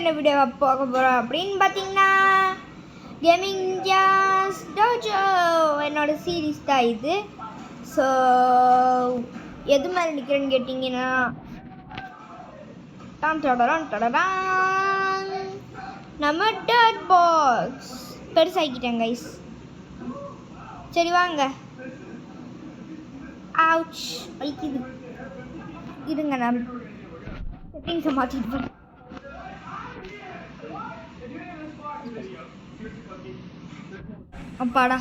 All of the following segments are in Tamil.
என்ன வீடியோ பார்க்க போகிறோம் அப்படின்னு பார்த்தீங்கன்னா கேமிங் ஜாஸ் டோஜோ என்னோட சீரீஸ் தான் இது. ஸோ எது மாதிரி நிற்கிறேன்னு கேட்டிங்கன்னா நம்ம டர்ட் பாக்ஸ் பெருசாகிக்கிட்டேன் கைஸ். சரி வாங்க. ஆவுச் வலிக்குது. இருங்க நான் செட்டிங்ஸை மாற்றிட்டு போகிறேன். அப்பாடா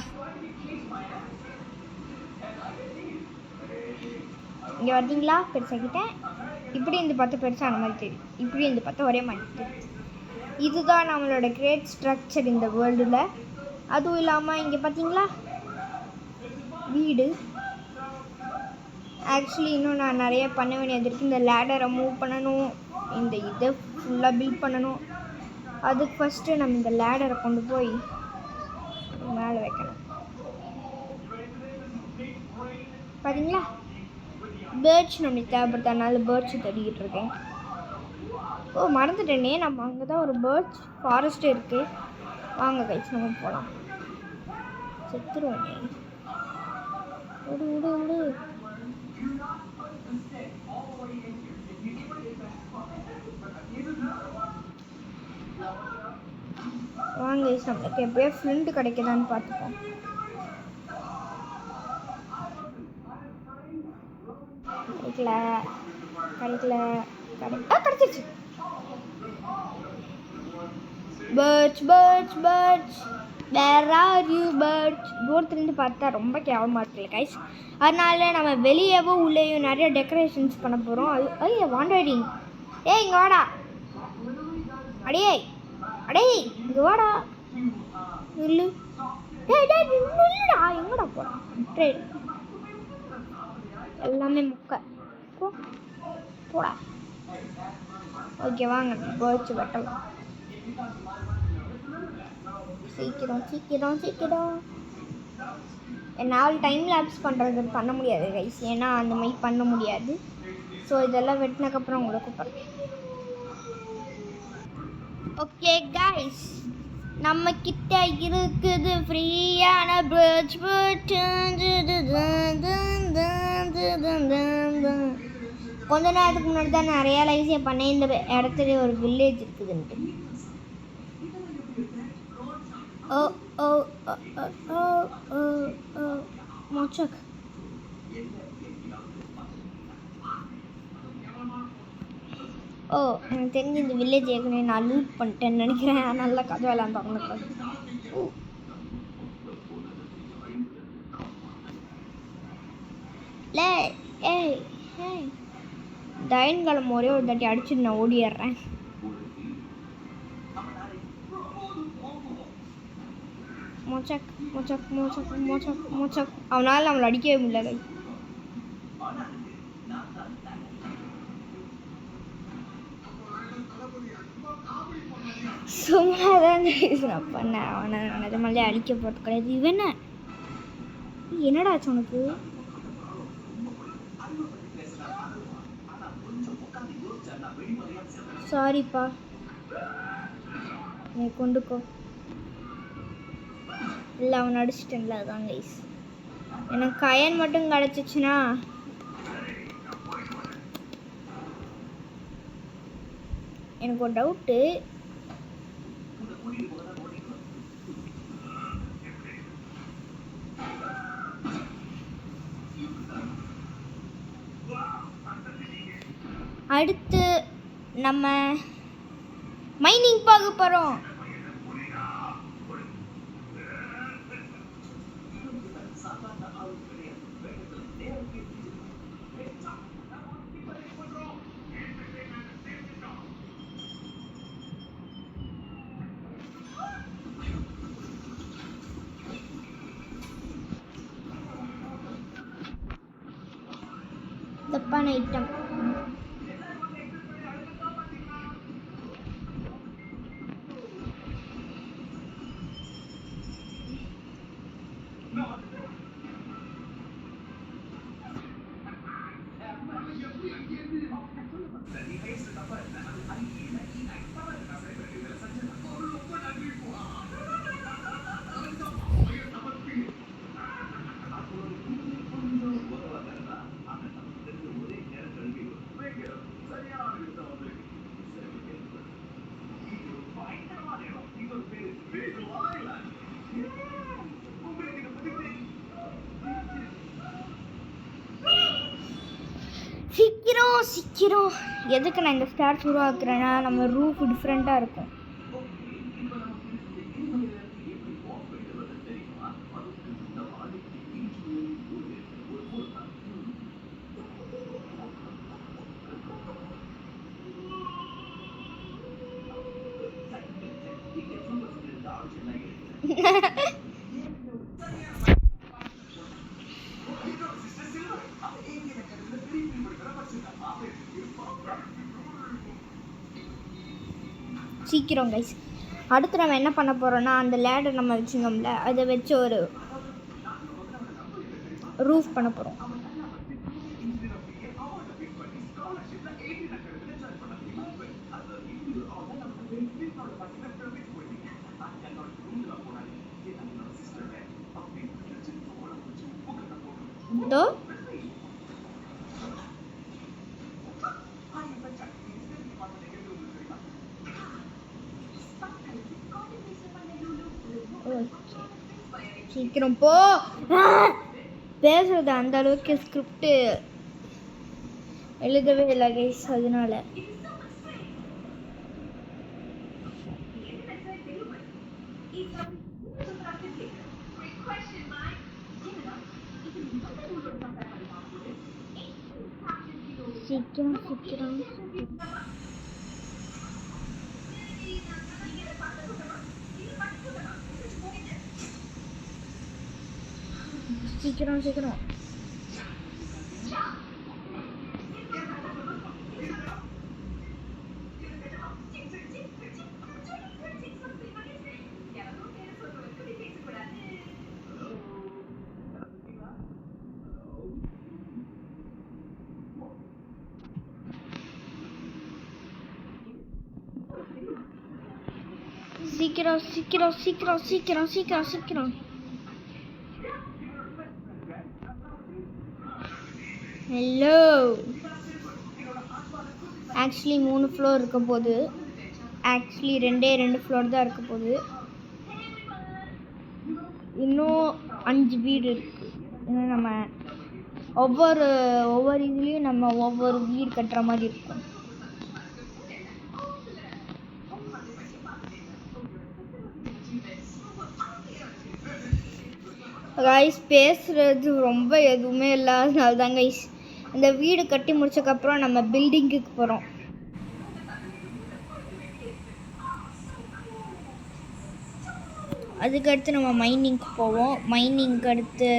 இங்கே பார்த்தீங்களா பெருசாகிட்டேன். இப்படி இருந்து பார்த்தா பெருசான மாதிரி தெரியும், இப்படி இருந்து பார்த்தா ஒரே மாதிரி தெரியும். இதுதான் நம்மளோட கிரேட் ஸ்ட்ரக்சர் இந்த வேர்ல்டில். அதுவும் இல்லாமல் இங்கே பார்த்தீங்களா வீடு. ஆக்சுவலி இன்னும் நான் நிறைய பண்ண வேண்டியது இருக்குது. இந்த லேடரை மூவ் பண்ணணும், இந்த இதை ஃபுல்லாக பில்ட் பண்ணணும். அதுக்கு ஃபஸ்ட்டு நம்ம இந்த லேடரை கொண்டு போய் மேலே வைக்கணும். பார்த்தீங்களா பேர்ட்ஸ் நம்மளுக்கு தேவைப்படுறதுனால பேர்ட்ஸை தேடிக்கிட்டு இருக்கேன். ஓ மறந்துட்டேனே, நம்ம அங்கே தான் ஒரு பேர்ட்ஸ் ஃபாரஸ்ட்டு இருக்குது. வாங்க கைஸ் நம்ம போகலாம். செத்துருவோம். விடு விடு விடு. வாங்க கைஸ் நம்மளுக்கு எப்படியோ ஃப்ரெண்டு கிடைக்குதான்னு பார்த்துப்போம். கிடைக்கல கிடைச்சிருச்சு. Birds where are you birds. தூரத்துலேருந்து பார்த்தா ரொம்ப கேவலமாக இருக்குல்ல கைஸ். அதனால நம்ம வெளியேவும் உள்ளேயும் நிறைய டெக்கரேஷன்ஸ் பண்ண போகிறோம். ஐயோ வாண்டரிங். இங்கே வாடா. அடே இங்கே வாடா. நில்லு. நில்லுடா. எங்கடா போகிறான் ட்ரெயின்? எல்லாமே முக்கை போடா. ஓகே வாங்க பேர்ட்ஸ் வெட்டலாம். சீக்கிரம். என்னால் டைம் லேப்ஸ் பண்ண முடியாது கைஸ், ஏன்னா அந்த மாதிரி பண்ண முடியாது. ஸோ இதெல்லாம் வெட்டினதுக்கப்புறம் உங்களை கூப்பிட்றேன். ஓகே கைஸ் நம்ம கிட்ட இருக்குது ஃப்ரீயான பேர்ட்ஸ். கொஞ்ச நேரத்துக்கு முன்னாடி தான் நான் ரியலைஸே பண்ணேன் இந்த இடத்துல ஒரு வில்லேஜ் இருக்குதுன்ட்டு. மோச்சக் எனக்கு தெரிஞ்சு இந்த வில்லேஜ் ஏற்கனவே நான் லூட் பண்ணிட்டேன்னு நினைக்கிறேன். நல்லா கதை விளாண்டாங்க. டைன்காலம் ஒரே ஒரு தாட்டி அடிச்சுட்டு நான் ஓடிடுறேன். மோச்சக் அவனால் நம்மளை அடிக்கவே முடியல. சும்மா தான் நான் பண்ணேன். அவனை நிஜமாலே அடிக்க போகிறது கிடையாது. இவன் என்னடாச்சு உனக்கு? சாரிப்பா, நீ கொண்டுக்கோ. இல்லை அவன் அடிச்சிட்டேன்ல, அதான் கைஸ். எனக்கு கயன் மட்டும் கிடச்சிச்சுன்னா எனக்கு ஒரு டவுட்டு. அடுத்து நம்ம மைனிங் பார்க்க போகிறோம். தப்பான ஐட்டம். சீக்கிரம். எதுக்கு நான் இந்த ஸ்டார்ஸ் உருவாக்குறேன்னா நம்ம ரூஃப் டிஃப்ரெண்ட்டாக இருக்கும். சீக்கிரம் கைஸ். அடுத்து நம்ம என்ன பண்ண போகிறோன்னா அந்த லேடர் நம்ம வச்சுருந்தோம்ல அதை வச்சு ஒரு ரூஃப் பண்ண போகிறோம். இதோ சீக்கிரம் போ. பேசுறது அந்த அளவுக்கு ஸ்கிரிப்ட் எழுதவே இல்லை கைஸ், அதனால. சீக்கிரம் சீக்கிரம் சீக்கிரம் சீக்கிரம். சீக்கிரம் சீக்கிரம் சீக்கிரம் சீக்கிரம் சீக்கிரம் சீக்கிரம். ஹலோ. ஆக்சுவலி 3 ஃப்ளோர் இருக்க போகுது. ஆக்சுவலி 2 ஃப்ளோர் தான் இருக்க போகுது. இன்னும் 5 வீடு இருக்குது. இன்னும் நம்ம ஒவ்வொரு இதுலேயும் நம்ம ஒவ்வொரு வீடு கட்டுற மாதிரி இருக்கும். கைஸ் பேசுகிறது ரொம்ப எதுவுமே இல்லாதனால தான் கைஸ். இந்த வீடு கட்டி முடிச்சக்கப்புறம் நம்ம பில்டிங்குக்கு போகிறோம். அதுக்கடுத்து நம்ம மைனிங்க்கு போவோம். மைனிங்க்கு அடுத்து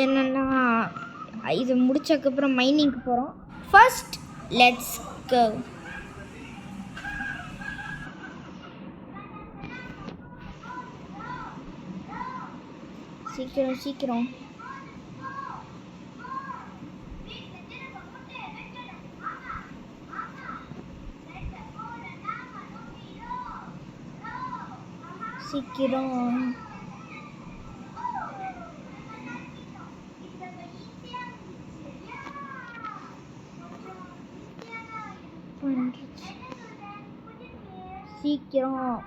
என்னென்னா இது முடிச்சதுக்கப்புறம் மைனிங்க்கு போகிறோம். First let's go. சீக்கிரம் சீக்கிரம். சீக்கிரம். சீக்கிரம்.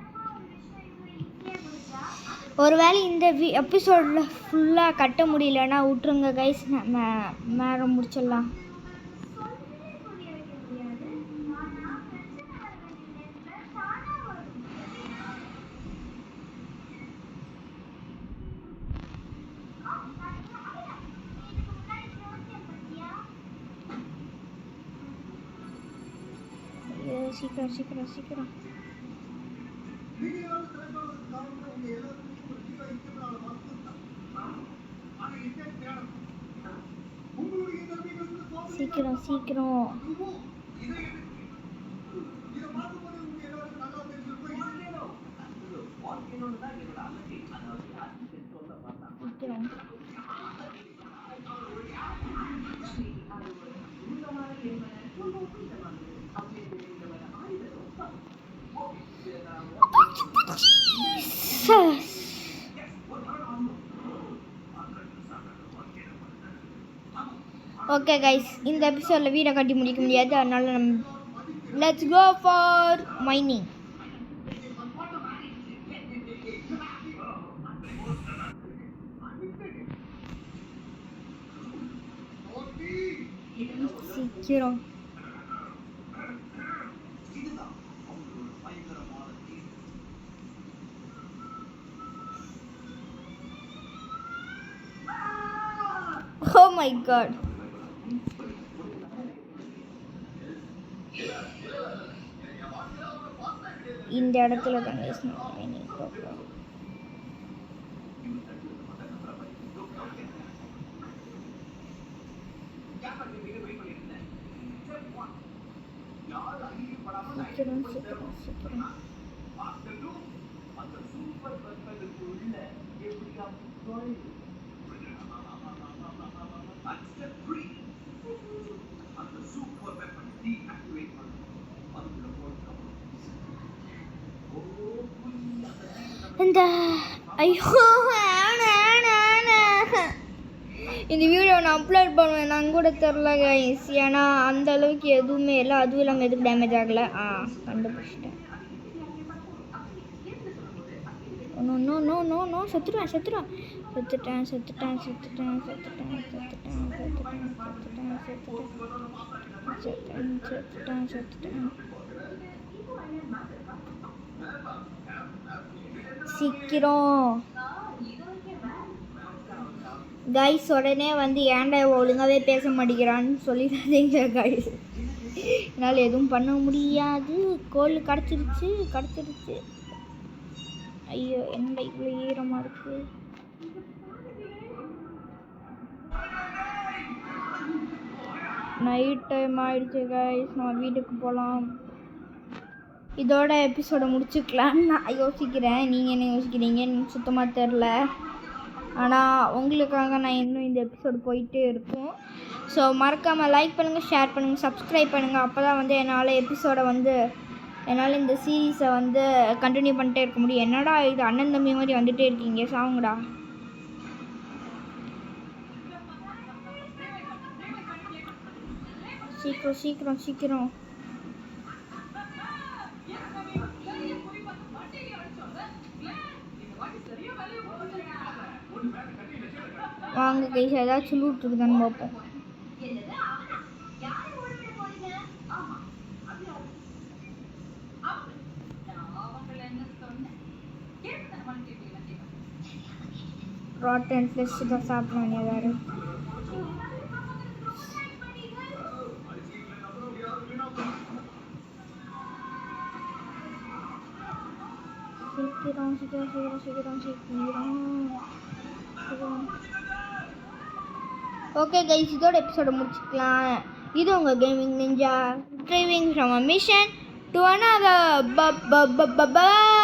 ஒருவேளை இந்த எபிசோடில் ஃபுல்லாக கட்ட முடியலன்னா விட்டுருங்க கைஸ், நம்ம மேலே முடிச்சிடலாம். சீக்கிரம் சீக்கிரம் சீக்கிரம். சீக்கிரம் சீக்கிரம். சீக்கிரம் ஓகே கைஸ், இந்த எபிசோடில் வீடை கட்டி முடிக்க முடியாது, அதனால நம்ம லெட்ஸ் கோ ஃபார் மைனிங். சீக்கிரம் oh my god, இந்த இடத்துல தான் guys நான் மைனிங் போகிறோம். சீக்கிரம் சீக்கிரம் சீக்கிரம் இந்த ஐயோ இந்த வீடியோ நான் அப்லோட் பண்ணுவேன் நான் கூட தெரில கைஸ், ஏன்னா அந்த அளவுக்கு எதுவுமே இல்லை, அதுவும் இல்லாமல் எதுவும் டேமேஜ் ஆகலை. கண்டுபிடிச்சிட்டேன். No no no no no செத்துட்டேன் செத்துட்டேன் செத்துட்டேன் செத்துட்டேன் செத்துட்டேன் செத்துட்டேன் செத்துட்டேன் செத்துட்டேன் செத்துட்டேன் செத்துட்டேன் செத்துட்டேன். சீக்கிரம் கைஸ், உடனே வந்து ஏன்டா ஒழுங்காகவே பேச மாட்டேங்கிறான்னு சொல்லிடாதீங்க கைஸ், என்னால் எதுவும் பண்ண முடியாது. கோல் கிடச்சிருச்சு. ஐயோ என்னடா இவ்வளோ ஈரமாக இருக்குது. நைட் டைம் ஆகிடுச்சு கைஸ், நம்ம வீட்டுக்கு போகலாம். இதோட எபிசோடை முடிச்சுக்கலான்னு நான் யோசிக்கிறேன். நீங்கள் என்ன யோசிக்கிறீங்கன்னு சுத்தமாக தெரில, ஆனால் உங்களுக்காக நான் இன்னும் இந்த எபிசோடு போயிட்டே இருக்கும். ஸோ மறக்காமல் லைக் பண்ணுங்கள், ஷேர் பண்ணுங்கள், சப்ஸ்கிரைப் பண்ணுங்கள். அப்போ தான் வந்து என்னால் இந்த சீரீஸை வந்து கண்டினியூ பண்ணிட்டே இருக்க முடியும். என்னடா இது அண்ணன் தம்பி மாதிரி வந்துகிட்டே இருக்கீங்க, சாவுங்கடா. சீக்கிரம் சீக்கிரம் சீக்கிரம் வாங்க கைஸ், ஏதாச்சும் லூட் இருக்குதான்னு பார்ப்போம். ராட்டன் ஃப்ளஷ் தான் சாப்பிடணும் ஏதாவது. சீக்கிரம் சீக்கிரம் சீக்கிரம் சீக்கிரம் சீக்கிரம். ஓகே கைஸ், இதோட எபிசோட முடிச்சுக்கலாம். இது உங்கள் gaming ninja driving from a mission to another. Bye.